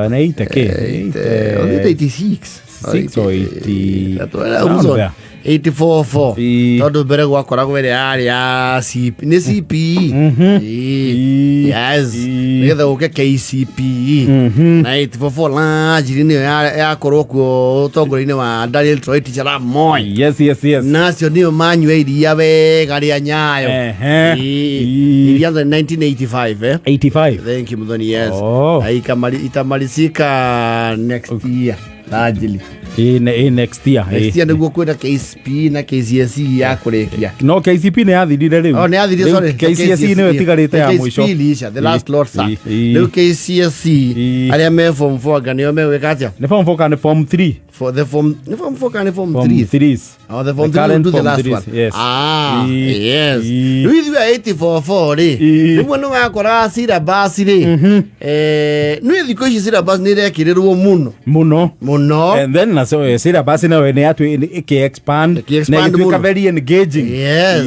86 or 80 84 todo bere gwakora gwere ya CP ni CPE yes ngetha uke KCPE na 84 la jirine ya koroko tongorine wa Daniel Troiti chara Moi yes national manual ya be gari ya Nyayo ilianza 1985 85 thank you mudhoni yes itamalizika next year largely next year niguo kwenda KCP na KCSE ya kurekia no KCP ne yathirire riu ne yathirire sorry KCSE ne tigarite ya mwisho the last lot sa riu KCSE aria me form 4 ganio me wekatia ne form 4 kana form 3 for the form 4 kana form 3 oh the form 3 do the last one yes yes with you 84 ri niwe no akora sira basi ri no thiko ici sira basi ni rekirirwo muno and then so sira basi na we ne atu expand na ituika very engaging yes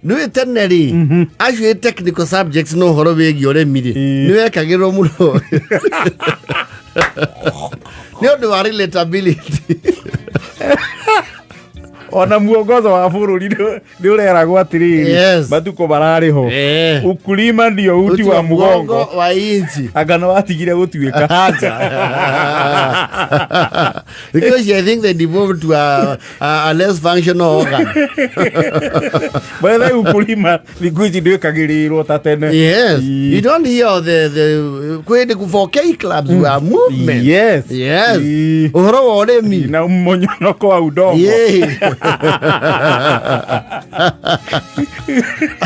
no eternally actually technical subjects no horo wegi ore miri ni wekagirwo muno no do relatability ona muongozo wa bururi ni ureragwo atiriri batuko barariho ukulima ndio uti wa mugongo wa inchi agano watigire gutuika because I think they devolved to a less functional organ but ukulima likuji ndio kagirirwo ta tene yes you don't hear the kwende ku 4K clubs were movement yes uhoro wa uremi na mmonyonoko wa udongo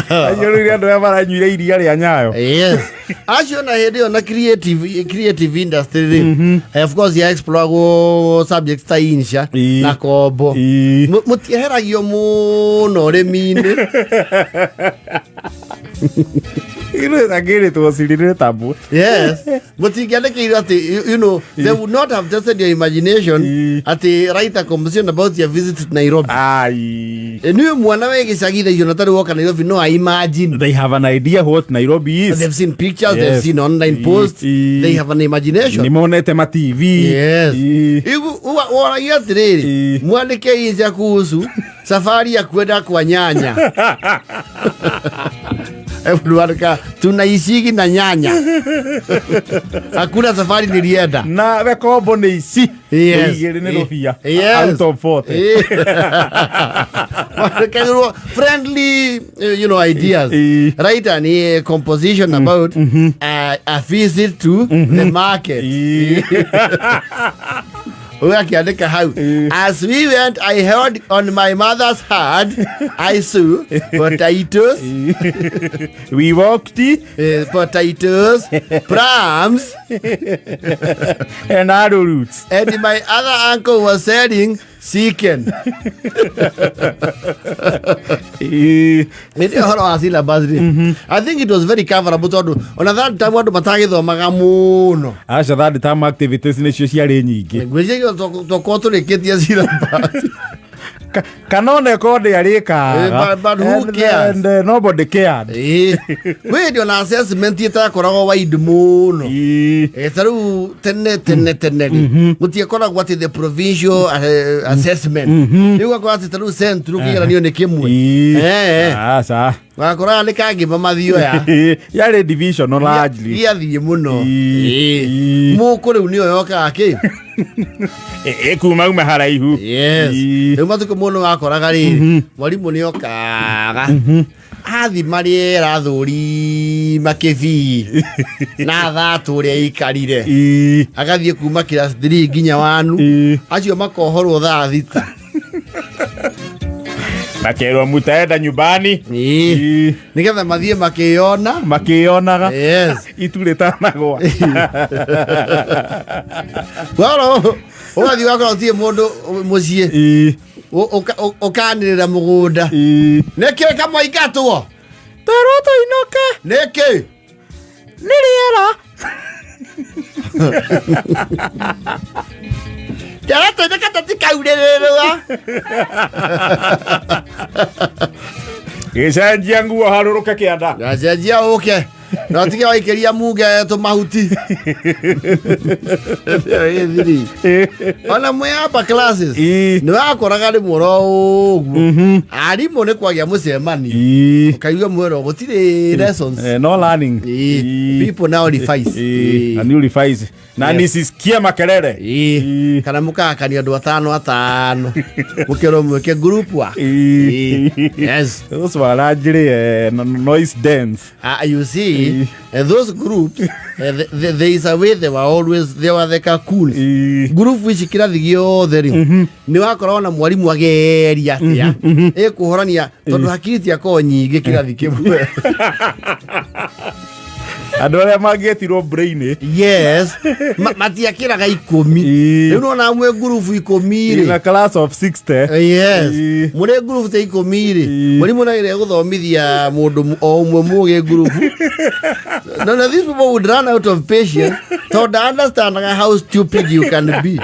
ayori ando ya baranyire iria ria Nyayo yes acio na hedio na creative industry of course ya explore go subjects ta insha na kobo mutiheragio muno remine ire agere to sirire tabu yes but you get you know they would not have tested your imagination at the write a composition about your visit to Nairobi enu mwana wege sagitha Jonathan Walker Nairobi no I imagine they have an idea what Nairobi is they've seen pictures they've seen online posts they have an imagination nimonete ma TV yes ora yatiriri mwandike inja kuhusu safari ya kwenda kwa nyanya Ebuarka tunaishigi na nyanya hakuna safari nilienda na wekombo ni isi igere ni rofia out of 40 friendly you know ideas right and a composition about a visit to the market ukiandika how as we went I heard on my mother's heart I saw potatoes we walked potatoes prams and arrowroots and my other uncle was selling chicken ndio horo asila basri I think it was very coverable todo on that time watu matagithomaga muno acha that time activities ni cio ciari nyingi ngwije to tureketia sila basi kanone kode arika but who cares and nobody cared we ndio na assessment itakoragwo wide muno taru tenne mutie koragwo ati the provincial assessment yuko kwa ati taru central kigira niyo nekimwe sa wakora ni kangi mathio ya yare division no largely yathie muno muko riu niyo yoka aki kuma uma haraihu yes matuko muno wakoraga ri mwalimu ni okaga athi mariera thuri makivi na thatu ri ikarire agathie kuma class 3 nginya 1 acio makohorwo thaa thita makerwa mutaenda nyumbani nigetha mathie makionaga yes ituretanagwa waro ugathi wakora utie mundu mucie ukanirira mugunda niki kama ikatwo teroto inoke niki niriera Teroto inoke tatikaurererwa Gecenjia nguo haruruke kianda gacenjia uke No tige waikeria muge to mahuti. Ona mwe hapa classes. Ni wakoraga ri muro ugu. Ari mo ne kwagia mucemani. Ukaiga mwero gutire lessons. No learning. People now revise. And you revise. Na nisisikia makelele. Kana mukakania andu 5 mukero mweke group wa. Yes. Those were largely noise dance. You see, those groups, there is a way they were the cool. Group which kirathi giothe ni wakorona mwarimu ageria atia kuhorania tondu hakiri ti ako nyingi kirathi kimwe. Adore magetirwo brain. Yes. Matiakiraga 10. Riu nona mwe group 10 in a class of 60. Yes. Mure group te 10 mwarimu na ire guthomithia mundu o umwe muge group. No, these people would run out of patience. So to understand how stupid you can be.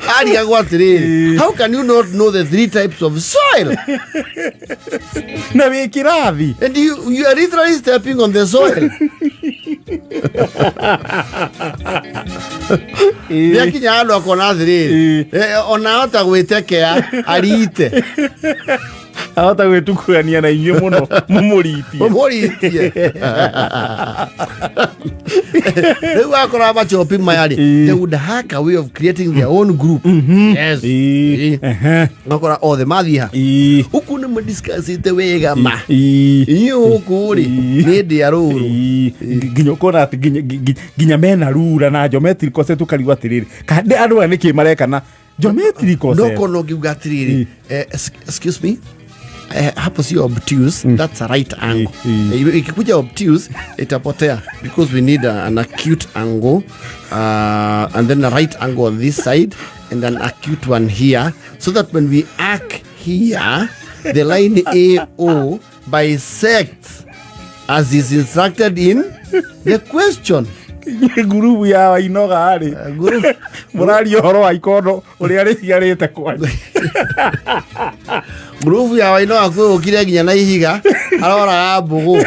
How can you not know the 3 types of soil? And you are literally stepping on the soil. Yakinya andu akona thiri ona ota gwitekea arite ahota gwetukania na inyo muno mumuritie they wakora ba chopping mayari they would hack a way of creating their own group. Yes. Nakora all the madhiha huku ni mdiscuss ite wega ma iyo huku ri ni diaruru ginyo kona ginya mena rura na geometry concept ukariwa tiriri kande andu aniki marekana geometry concept no kono giuga tiriri excuse me. Hapo sio obtuse, that's a right angle. Ikikuja obtuse itapotea because we need an acute angle and then a right angle on this side and an acute one here, so that when we arc here the line AO bisects as is instructed in the question. Guru ya Wainoga ari guru murari horo wa ikono uri ari ciarite kwani guru ya Wainoga kwe ukire ginya na ihiga arora mbugu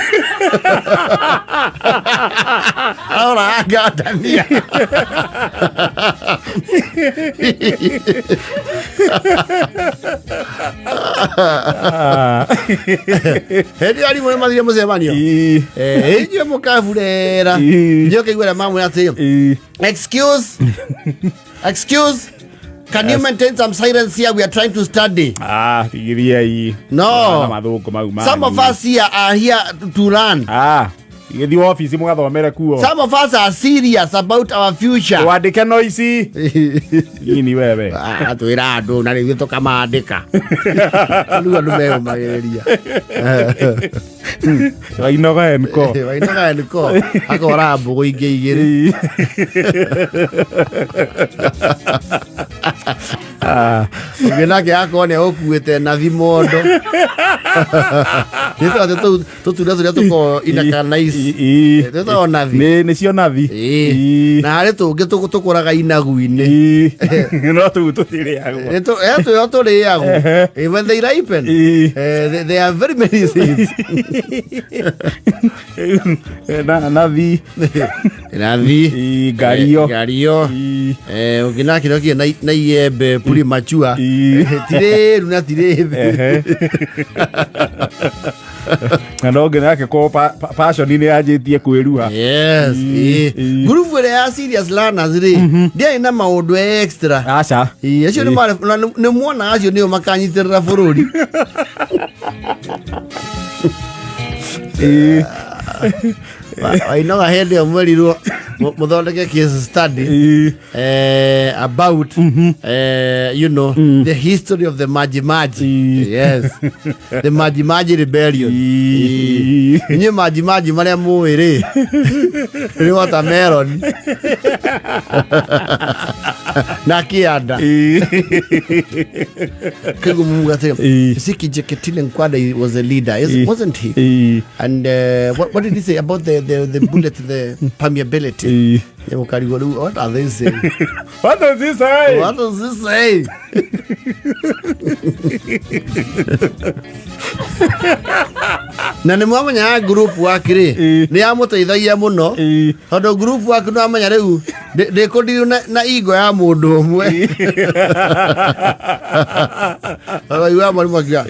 arora gatania hedi ari mwe mathire mucemanio eje mukavurera ndio kaigwera mamu yatio excuse can you maintain some silence here, we are trying to study. Fikiria hii no some of us here are here to learn. Igethi office mugathomere kuo. Some of us are serious about our future. Wandike noisi ini wewe atwira andu na ri toka maandika ndu andu meyo mageria Wainoga enko akora mbugu ingi igiri nginake akone okuete na thimondo nito tutura tuko inakanaici nito nathi ni cio nathi na hari tungi tukuraga inagu-ini no tutiriagwo eto turiagwo when they ripen they are very many things. Nathi gario uginake rokie na iembe puri machua tireru na tirebe no nginake ko passion ni ajitie kwiruha. Yes. Group where are serious learners ri dia ina maundu extra acha acio ni muona acio ni makanyitirira bururi I know I had a very muthondeke case study about you know the history of the Maji. Yes, the Maji rebellion. Ni Maji maria muiri ni watermelon na kianda kigu mugate Siki Jeketile Nkwada was a leader, wasn't he? And what did he say about the bullet, the permeability? What are they saying? What does he say? What does he say? Na nĩ mwamenya group wakire nĩ amũteithagia mũno tondũ group waku nĩ amenya rĩu ndĩkũndirwo na igo ya mũndũ ũmwe. Wa mwalimu akiwa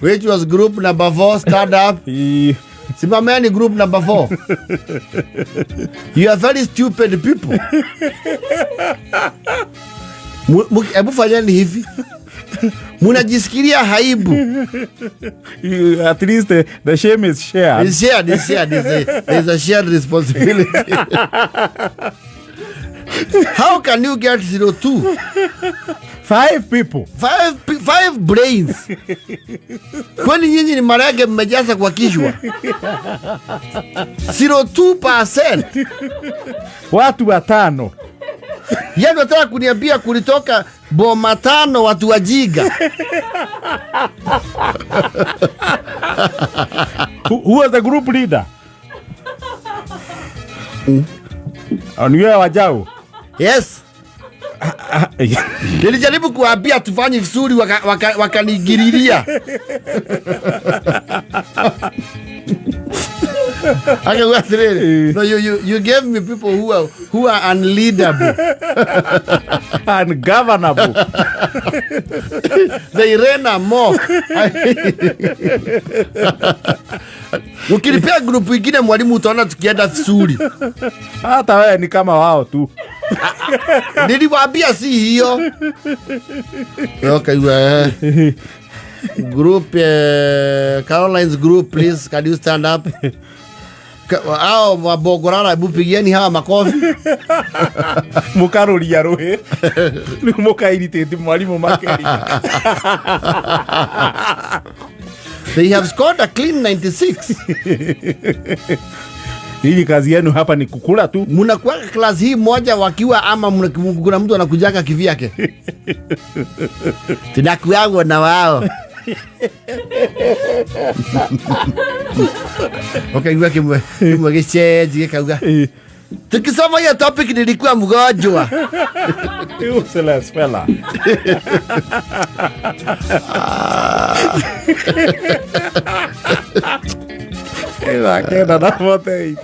which was group number 4 stand up. Simameni group number 4. You are very stupid people. Ebu fanyeni hivi. Munajisikiria haibu. At least the shame is shared. It's shared. There's a shared responsibility. How can you get 02? 5 people. 5 brains. Kwani nyinyi ni marage mmejaza kwa kichwa? 02%. Watu 5. Yeye nataka kuniambia kulitoka boma 5 watu wajiga. Who was the group leader? Aniwe Wajau. Yes. Nilijaribu kuambia tufanye vizuri wakanigiriria. No, you gave me people who are unleadable. Ungovernable. They ran amok. Ukilipea grupu ingine mwalimu utaona tukienda vizuri. Hata wewe ni kama wao tu. Niliwaambia si hiyo. Okay, group Caroline's group, please can you stand up? Hao mabogorana bupigieni hawa makofi. Mukaruria rohe. Ni mukairite mwalimu makeri. They have scored a clean 96. Hii kazi yenu hapa ni kukula tu. Mnakuwa class hii moja wakiwa ama kuna mtu anakujaga kivyake. Tunakuwa na wao. Okay, mwage kauga. Tukisoma hiyo topic nilikuwa mgonjwa. Useless fella. Ela queda da foto aí.